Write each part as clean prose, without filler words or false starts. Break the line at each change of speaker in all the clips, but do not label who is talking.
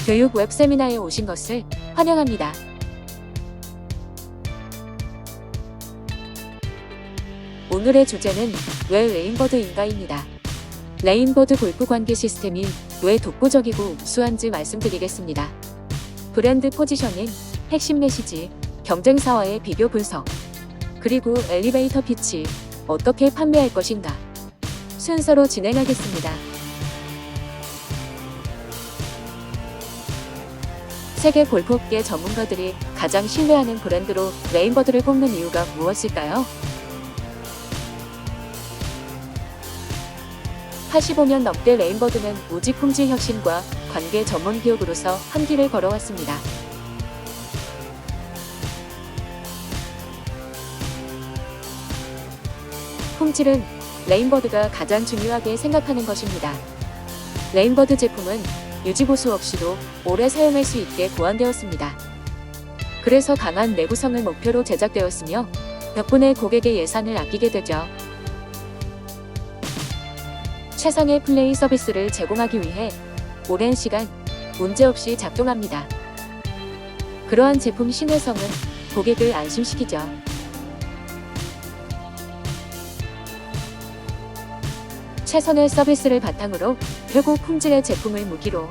교육 웹 세미나에 오신 것을 환영합니다. 오늘의 주제는 왜 레인버드인가입니다. 레인버드 골프 관계 시스템이 왜 독보적이고 우수한지 말씀드리겠습니다. 브랜드 포지셔닝, 핵심 메시지, 경쟁사와의 비교 분석, 그리고 엘리베이터 피치, 어떻게 판매할 것인가. 순서로 진행하겠습니다. 세계 골프계 전문가들이 가장 신뢰하는 브랜드로 레인버드를 꼽는 이유가 무엇일까요? 85년 넘게 레인버드는 오직 품질 혁신과 관계 전문 기업으로서 한 길을 걸어왔습니다. 품질은 레인버드가 가장 중요하게 생각하는 것입니다. 레인버드 제품은 유지보수 없이도 오래 사용할 수 있게 고안되었습니다. 그래서 강한 내구성을 목표로 제작되었으며 덕분에 고객의 예산을 아끼게 되죠. 최상의 플레이 서비스를 제공하기 위해 오랜 시간 문제없이 작동합니다. 그러한 제품 신뢰성은 고객을 안심시키죠. 최선의 서비스를 바탕으로 최고 품질의 제품을 무기로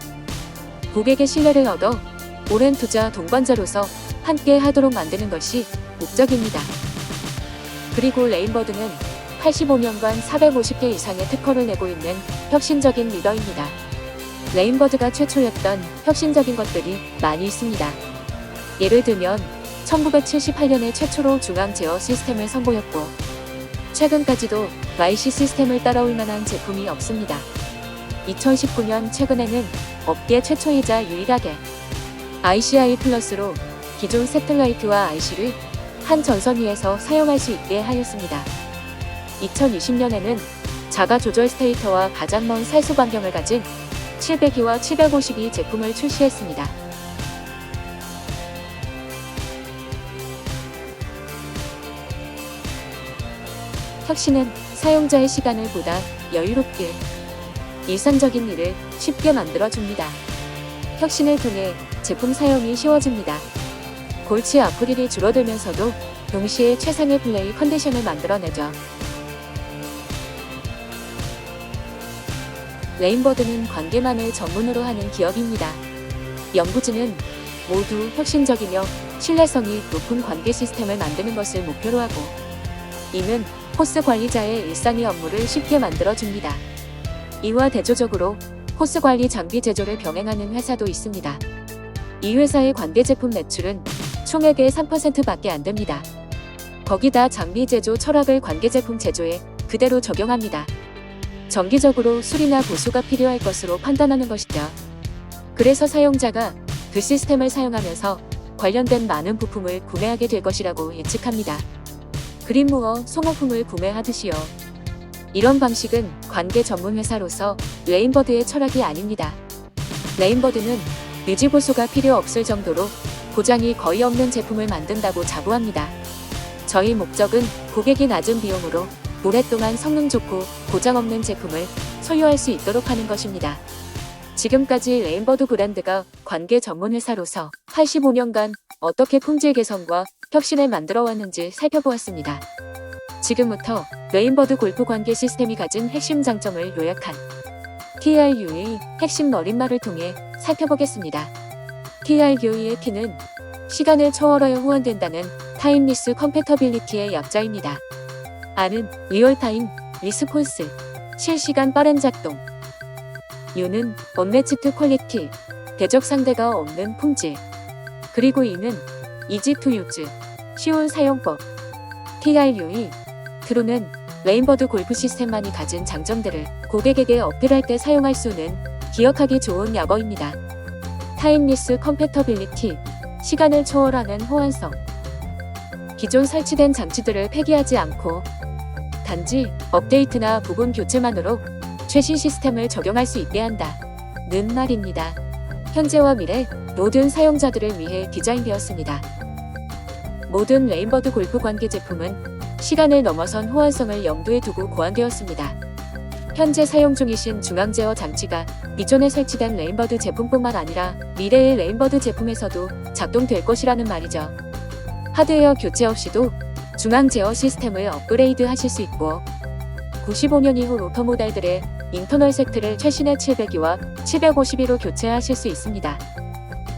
고객의 신뢰를 얻어 오랜 투자 동반자로서 함께 하도록 만드는 것이 목적입니다. 그리고 레인버드는 85년간 450개 이상의 특허를 내고 있는 혁신적인 리더입니다. 레인버드가 최초였던 혁신적인 것들이 많이 있습니다. 예를 들면 1978년에 최초로 중앙 제어 시스템을 선보였고 최근까지도 YC 시스템을 따라올 만한 제품이 없습니다. 2019년 최근에는 업계 최초이자 유일하게 ICI 플러스로 기존 새틀라이트와 IC를 한 전선 위에서 사용할 수 있게 하였습니다. 2020년에는 자가 조절 스테이터와 가장 먼 살수 반경을 가진 702와 752 제품을 출시했습니다. 혁신은 사용자의 시간을 보다 여유롭게 일상적인 일을 쉽게 만들어줍니다. 혁신을 통해 제품 사용이 쉬워집니다. 골치 아플 일이 줄어들면서도 동시에 최상의 플레이 컨디션을 만들어내죠. 레인버드는 관계만을 전문으로 하는 기업입니다. 연구진은 모두 혁신적이며 신뢰성이 높은 관계 시스템을 만드는 것을 목표로 하고 이는 코스 관리자의 일상의 업무를 쉽게 만들어줍니다. 이와 대조적으로 코스 관리 장비 제조를 병행하는 회사도 있습니다. 이 회사의 관계 제품 매출은 총액의 3%밖에 안 됩니다. 거기다 장비 제조 철학을 관계 제품 제조에 그대로 적용합니다. 정기적으로 수리나 보수가 필요할 것으로 판단하는 것이죠. 그래서 사용자가 그 시스템을 사용하면서 관련된 많은 부품을 구매하게 될 것이라고 예측합니다. 그린무어 소모품을 구매하듯이요. 이런 방식은 관계 전문 회사로서 레인버드의 철학이 아닙니다. 레인버드는 유지보수가 필요 없을 정도로 고장이 거의 없는 제품을 만든다고 자부합니다. 저희 목적은 고객이 낮은 비용으로 오랫동안 성능 좋고 고장 없는 제품을 소유할 수 있도록 하는 것입니다. 지금까지 레인버드 브랜드가 관계 전문 회사로서 85년간 어떻게 품질 개선과 혁신을 만들어 왔는지 살펴보았습니다. 지금부터 레인버드 골프 관계 시스템이 가진 핵심 장점을 요약한 TRU의 핵심 노랫말을 통해 살펴보겠습니다. TRU의 T는 시간을 초월하여 호환된다는 타임리스 컴패터빌리티의 약자입니다. R은 리얼타임 리스폰스, 실시간 빠른 작동. U는 언매치드 퀄리티, 대적 상대가 없는 품질. 그리고 E는 이지 투 유즈, 쉬운 사용법. TRU의 T로는 레인버드 골프 시스템만이 가진 장점들을 고객에게 어필할 때 사용할 수 있는 기억하기 좋은 약어입니다. 타임리스 컴패터빌리티, 시간을 초월하는 호환성. 기존 설치된 장치들을 폐기하지 않고 단지 업데이트나 부분 교체만으로 최신 시스템을 적용할 수 있게 한다. 는 말입니다. 현재와 미래 모든 사용자들을 위해 디자인되었습니다. 모든 레인버드 골프 관계 제품은 시간을 넘어선 호환성을 염두에 두고 고안되었습니다. 현재 사용 중이신 중앙 제어 장치가 기존에 설치된 레인버드 제품뿐만 아니라 미래의 레인버드 제품에서도 작동될 것이라는 말이죠. 하드웨어 교체 없이도 중앙 제어 시스템을 업그레이드 하실 수 있고 95년 이후 로터 모델들의 인터널 섹트를 최신의 702와 752로 교체하실 수 있습니다.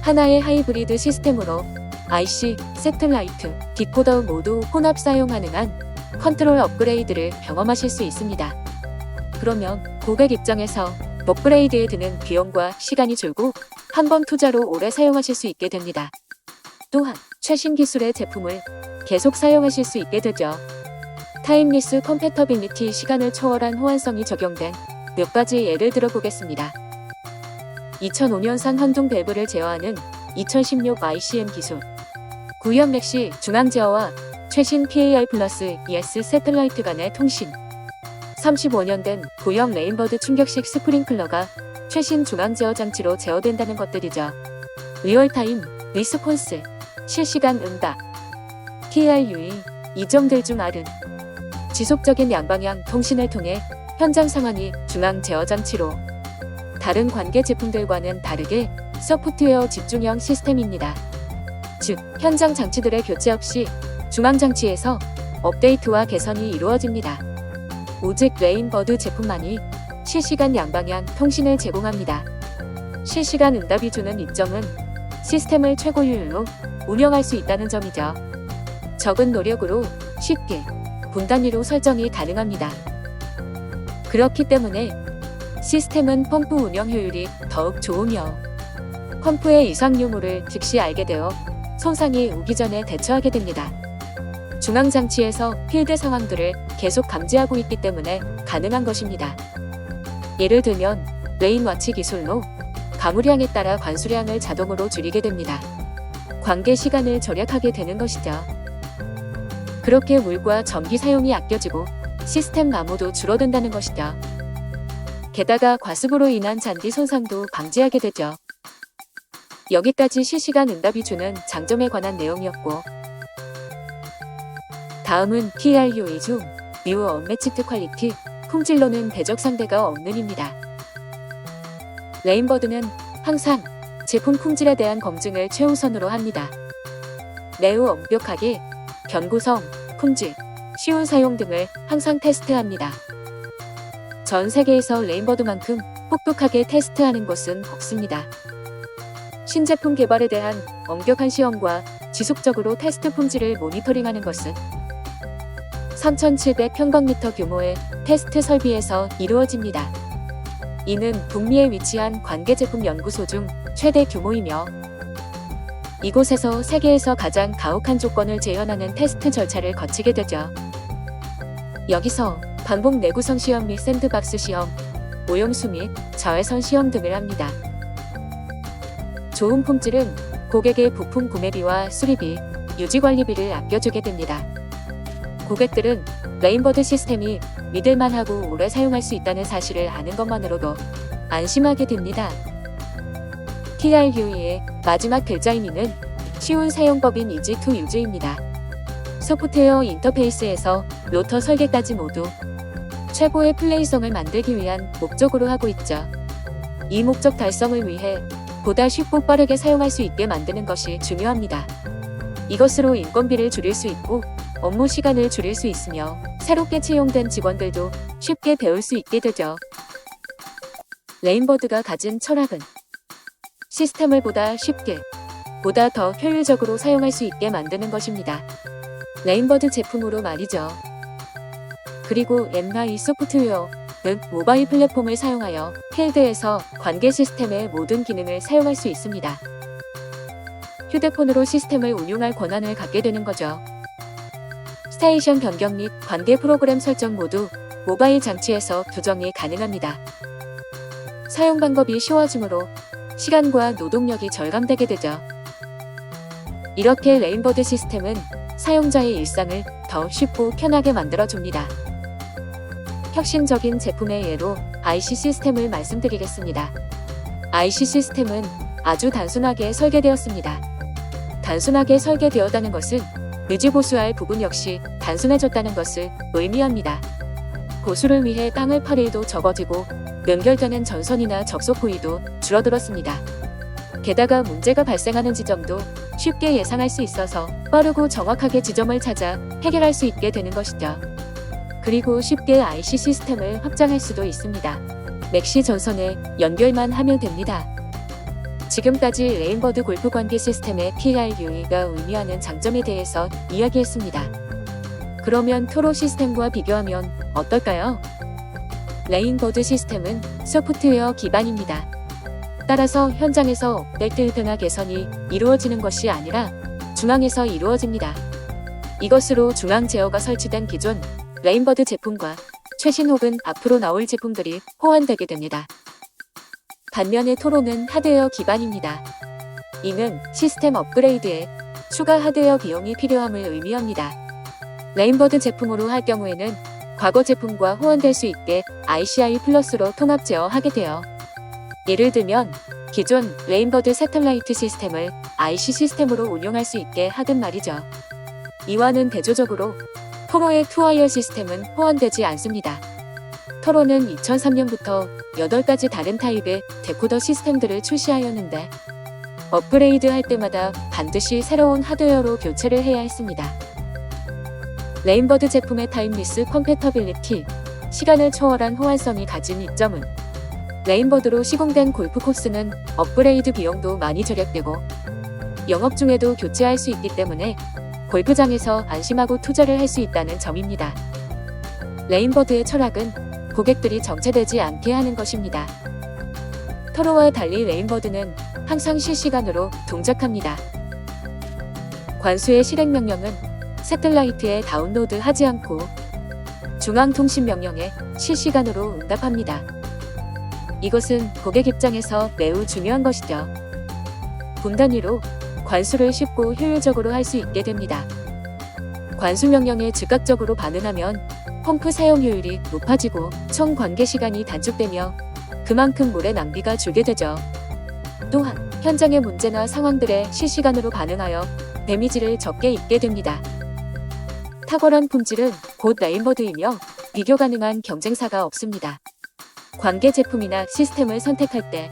하나의 하이브리드 시스템으로 IC, 새틀라이트, 디코더 모두 혼합 사용 가능한 컨트롤 업그레이드를 경험하실 수 있습니다. 그러면 고객 입장에서 업그레이드에 드는 비용과 시간이 줄고 한 번 투자로 오래 사용하실 수 있게 됩니다. 또한 최신 기술의 제품을 계속 사용하실 수 있게 되죠. 타임리스 컴패터빌리티 시간을 초월한 호환성이 적용된 몇 가지 예를 들어보겠습니다. 2005년산 환동 밸브를 제어하는 2016 ICM 기술, 구형 렉시 중앙 제어와 최신 PAR 플러스 ES 새틀라이트 간의 통신, 35년 된 구형 레인버드 충격식 스프링클러가 최신 중앙 제어 장치로 제어된다는 것들이죠. 리얼타임, 리스폰스, 실시간 응답, TRUE, 이 점들 중 R은 지속적인 양방향 통신을 통해 현장 상황이 중앙 제어 장치로 다른 관계 제품들과는 다르게 소프트웨어 집중형 시스템입니다. 즉, 현장 장치들의 교체 없이 중앙 장치에서 업데이트와 개선이 이루어집니다. 오직 레인버드 제품만이 실시간 양방향 통신을 제공합니다. 실시간 응답이 주는 이점은 시스템을 최고효율로 운영할 수 있다는 점이죠. 적은 노력으로 쉽게 분 단위로 설정이 가능합니다. 그렇기 때문에 시스템은 펌프 운영 효율이 더욱 좋으며 펌프의 이상 유무를 즉시 알게 되어 손상이 오기 전에 대처하게 됩니다. 중앙 장치에서 필드 상황들을 계속 감지하고 있기 때문에 가능한 것입니다. 예를 들면 레인와치 기술로 가물량에 따라 관수량을 자동으로 줄이게 됩니다. 관계 시간을 절약하게 되는 것이죠. 그렇게 물과 전기 사용이 아껴지고 시스템 마모도 줄어든다는 것이죠. 게다가 과습으로 인한 잔디 손상도 방지하게 되죠. 여기까지 실시간 응답이 주는 장점에 관한 내용이었고, 다음은 TRUE 중 미우 언매치드 퀄리티, 품질로는 대적 상대가 없는입니다. 레인버드는 항상 제품 품질에 대한 검증을 최우선으로 합니다. 매우 엄격하게 견고성, 품질, 쉬운 사용 등을 항상 테스트합니다. 전 세계에서 레인버드만큼 혹독하게 테스트하는 곳은 없습니다. 신제품 개발에 대한 엄격한 시험과 지속적으로 테스트 품질을 모니터링하는 것은 3,700평방미터 규모의 테스트 설비에서 이루어집니다. 이는 북미에 위치한 관계제품 연구소 중 최대 규모이며 이곳에서 세계에서 가장 가혹한 조건을 재현하는 테스트 절차를 거치게 되죠. 여기서 반복 내구성 시험 및 샌드박스 시험, 오염수 및 저해선 시험 등을 합니다. 좋은 품질은 고객의 부품 구매비와 수리비, 유지관리비를 아껴주게 됩니다. 고객들은 레인버드 시스템이 믿을만하고 오래 사용할 수 있다는 사실을 아는 것만으로도 안심하게 됩니다. TRUE의 마지막 글자의미는 쉬운 사용법인 이지 투 유즈입니다. 소프트웨어 인터페이스에서 로터 설계까지 모두 최고의 플레이성을 만들기 위한 목적으로 하고 있죠. 이 목적 달성을 위해 보다 쉽고 빠르게 사용할 수 있게 만드는 것이 중요합니다. 이것으로 인건비를 줄일 수 있고 업무 시간을 줄일 수 있으며 새롭게 채용된 직원들도 쉽게 배울 수 있게 되죠. 레인버드가 가진 철학은 시스템을 보다 쉽게, 보다 더 효율적으로 사용할 수 있게 만드는 것입니다. 레인버드 제품으로 말이죠. 그리고 MI 소프트웨어, 즉 모바일 플랫폼을 사용하여 필드에서 관계 시스템의 모든 기능을 사용할 수 있습니다. 휴대폰으로 시스템을 운용할 권한을 갖게 되는 거죠. 스테이션 변경 및 관계 프로그램 설정 모두 모바일 장치에서 조정이 가능합니다. 사용 방법이 쉬워지므로 시간과 노동력이 절감되게 되죠. 이렇게 레인버드 시스템은 사용자의 일상을 더 쉽고 편하게 만들어줍니다. 혁신적인 제품의 예로 IC 시스템을 말씀드리겠습니다. IC 시스템은 아주 단순하게 설계되었습니다. 단순하게 설계되었다는 것은 유지보수할 부분 역시 단순해졌다는 것을 의미합니다. 보수를 위해 땅을 팔 일도 적어지고 연결되는 전선이나 접속 부위도 줄어들었습니다. 게다가 문제가 발생하는 지점도 쉽게 예상할 수 있어서 빠르고 정확하게 지점을 찾아 해결할 수 있게 되는 것이죠. 그리고 쉽게 IC 시스템을 확장할 수도 있습니다. 맥시 전선에 연결만 하면 됩니다. 지금까지 레인버드 골프 관계 시스템의 PRU가 의미하는 장점에 대해서 이야기했습니다. 그러면 토로 시스템과 비교하면 어떨까요? 레인버드 시스템은 소프트웨어 기반입니다. 따라서 현장에서 업데이트 변화 개선이 이루어지는 것이 아니라 중앙에서 이루어집니다. 이것으로 중앙 제어가 설치된 기존 레인버드 제품과 최신 혹은 앞으로 나올 제품들이 호환되게 됩니다. 반면에 토로는 하드웨어 기반입니다. 이는 시스템 업그레이드에 추가 하드웨어 비용이 필요함을 의미합니다. 레인버드 제품으로 할 경우에는 과거 제품과 호환될 수 있게 ICI 플러스로 통합 제어하게 돼요. 예를 들면 기존 레인버드 새틀라이트 시스템을 IC 시스템으로 운용할 수 있게 하든 말이죠. 이와는 대조적으로 토로의 투와이어 시스템은 호환되지 않습니다. 토로는 2003년부터 8가지 다른 타입의 데코더 시스템들을 출시하였는데 업그레이드 할 때마다 반드시 새로운 하드웨어로 교체를 해야 했습니다. 레인버드 제품의 타임리스 컴패터빌리티, 시간을 초월한 호환성이 가진 이점은 레인버드로 시공된 골프 코스는 업그레이드 비용도 많이 절약되고 영업 중에도 교체할 수 있기 때문에 골프장에서 안심하고 투자를 할 수 있다는 점입니다. 레인버드의 철학은 고객들이 정체되지 않게 하는 것입니다. 토로와 달리 레인버드는 항상 실시간으로 동작합니다. 관수의 실행 명령은 새틀라이트에 다운로드 하지 않고 중앙통신 명령에 실시간으로 응답합니다. 이것은 고객 입장에서 매우 중요한 것이죠. 분 단위로 관수를 쉽고 효율적으로 할 수 있게 됩니다. 관수 명령에 즉각적으로 반응하면 펌프 사용 효율이 높아지고 총 관계 시간이 단축되며 그만큼 물의 낭비가 줄게 되죠. 또한 현장의 문제나 상황들에 실시간으로 반응하여 데미지를 적게 입게 됩니다. 탁월한 품질은 곧 레인버드이며 비교 가능한 경쟁사가 없습니다. 관계 제품이나 시스템을 선택할 때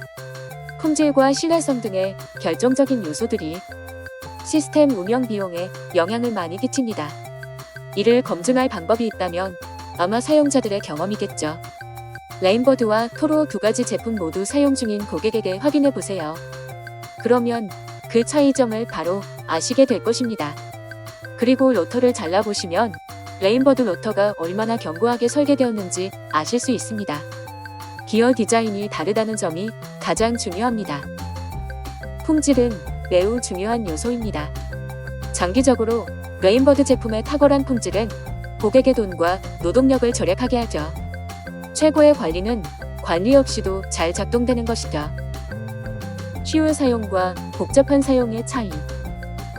품질과 신뢰성 등의 결정적인 요소들이 시스템 운영 비용에 영향을 많이 끼칩니다. 이를 검증할 방법이 있다면 아마 사용자들의 경험이겠죠. 레인버드와 토로 두 가지 제품 모두 사용 중인 고객에게 확인해 보세요. 그러면 그 차이점을 바로 아시게 될 것입니다. 그리고 로터를 잘라보시면 레인버드 로터가 얼마나 견고하게 설계되었는지 아실 수 있습니다. 기어 디자인이 다르다는 점이 가장 중요합니다. 품질은 매우 중요한 요소입니다. 장기적으로 레인버드 제품의 탁월한 품질은 고객의 돈과 노동력을 절약하게 하죠. 최고의 관리는 관리 없이도 잘 작동되는 것이죠. 쉬운 사용과 복잡한 사용의 차이.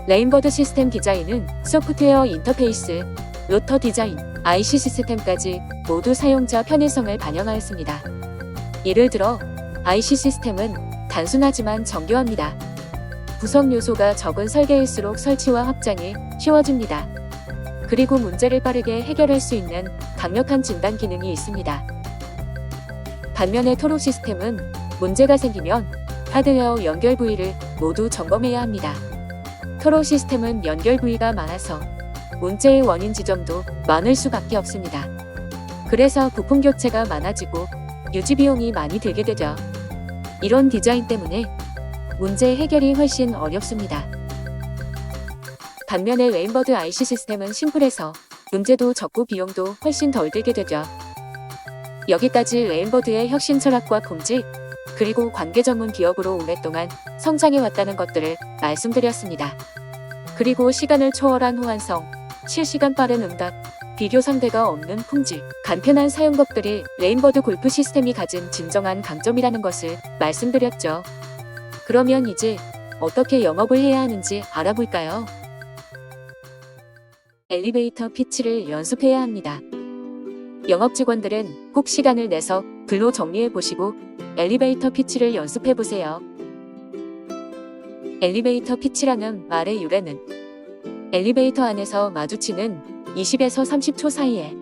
레인버드 시스템 디자인은 소프트웨어 인터페이스, 로터 디자인, IC 시스템까지 모두 사용자 편의성을 반영하였습니다. 예를 들어 IC 시스템은 단순하지만 정교합니다. 구성 요소가 적은 설계일수록 설치와 확장이 쉬워집니다. 그리고 문제를 빠르게 해결할 수 있는 강력한 진단 기능이 있습니다. 반면에 토로 시스템은 문제가 생기면 하드웨어 연결 부위를 모두 점검해야 합니다. 토로 시스템은 연결 부위가 많아서 문제의 원인 지점도 많을 수밖에 없습니다. 그래서 부품 교체가 많아지고 유지 비용이 많이 들게 되죠. 이런 디자인 때문에 문제 해결이 훨씬 어렵습니다. 반면에 레인버드 IC 시스템은 심플해서 문제도 적고 비용도 훨씬 덜 들게 되죠. 여기까지 레인버드의 혁신 철학과 품질, 그리고 관계 전문 기업으로 오랫동안 성장해 왔다는 것들을 말씀드렸습니다. 그리고 시간을 초월한 호환성, 실시간 빠른 응답, 비교 상대가 없는 품질, 간편한 사용법들이 레인버드 골프 시스템이 가진 진정한 강점이라는 것을 말씀드렸죠. 그러면 이제 어떻게 영업을 해야 하는지 알아볼까요? 엘리베이터 피치를 연습해야 합니다. 영업 직원들은 꼭 시간을 내서 글로 정리해 보시고 엘리베이터 피치를 연습해 보세요. 엘리베이터 피치라는 말의 유래는 엘리베이터 안에서 마주치는 20에서 30초 사이에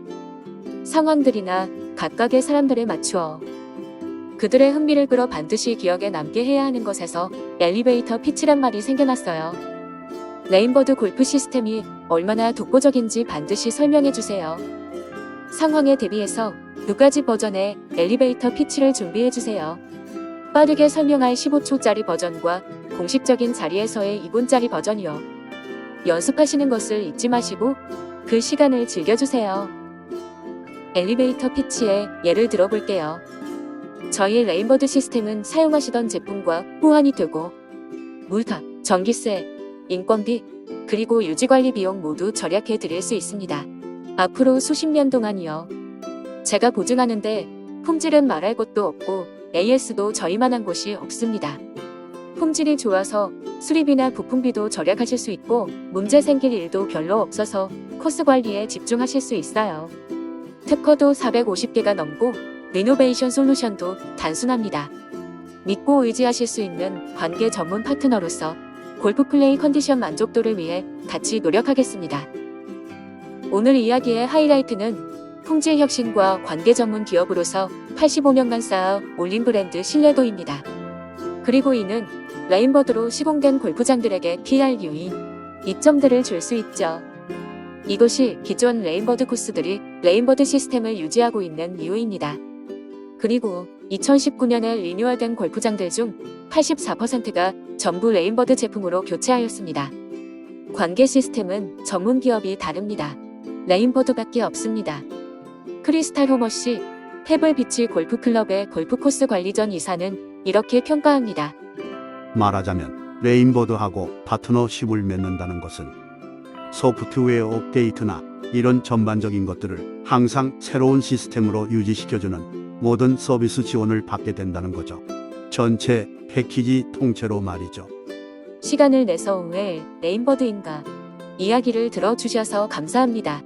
상황들이나 각각의 사람들에 맞추어 그들의 흥미를 끌어 반드시 기억에 남게 해야 하는 것에서 엘리베이터 피치란 말이 생겨났어요. 레인버드 골프 시스템이 얼마나 독보적인지 반드시 설명해 주세요. 상황에 대비해서 두 가지 버전의 엘리베이터 피치를 준비해 주세요. 빠르게 설명할 15초짜리 버전과 공식적인 자리에서의 2분짜리 버전이요. 연습하시는 것을 잊지 마시고 그 시간을 즐겨주세요. 엘리베이터 피치의 예를 들어볼게요. 저희 레인버드 시스템은 사용하시던 제품과 호환이 되고 물가, 전기세, 인건비, 그리고 유지관리 비용 모두 절약해 드릴 수 있습니다. 앞으로 수십 년 동안이요. 제가 보증하는데 품질은 말할 것도 없고 AS도 저희만한 곳이 없습니다. 품질이 좋아서 수리비나 부품비도 절약하실 수 있고 문제 생길 일도 별로 없어서 코스 관리에 집중하실 수 있어요. 특허도 450개가 넘고 리노베이션 솔루션도 단순합니다. 믿고 의지하실 수 있는 관계 전문 파트너로서 골프 플레이 컨디션 만족도를 위해 같이 노력하겠습니다. 오늘 이야기의 하이라이트는 품질 혁신과 관계 전문 기업으로서 85년간 쌓아 올린 브랜드 신뢰도입니다. 그리고 이는 레인버드로 시공된 골프장들에게 PRU이 이점들을 줄 수 있죠. 이것이 기존 레인버드 코스들이 레인버드 시스템을 유지하고 있는 이유입니다. 그리고 2019년에 리뉴얼된 골프장들 중 84%가 전부 레인버드 제품으로 교체하였습니다. 관계 시스템은 전문 기업이 다릅니다. 레인버드밖에 없습니다. 크리스탈 호머씨, 페블비치 골프클럽의 골프코스 관리 전 이사는 이렇게 평가합니다.
말하자면 레인버드하고 파트너십을 맺는다는 것은 소프트웨어 업데이트나 이런 전반적인 것들을 항상 새로운 시스템으로 유지시켜주는 모든 서비스 지원을 받게 된다는 거죠. 전체 패키지 통째로 말이죠.
시간을 내서 왜 레인버드인가 이야기를 들어주셔서 감사합니다.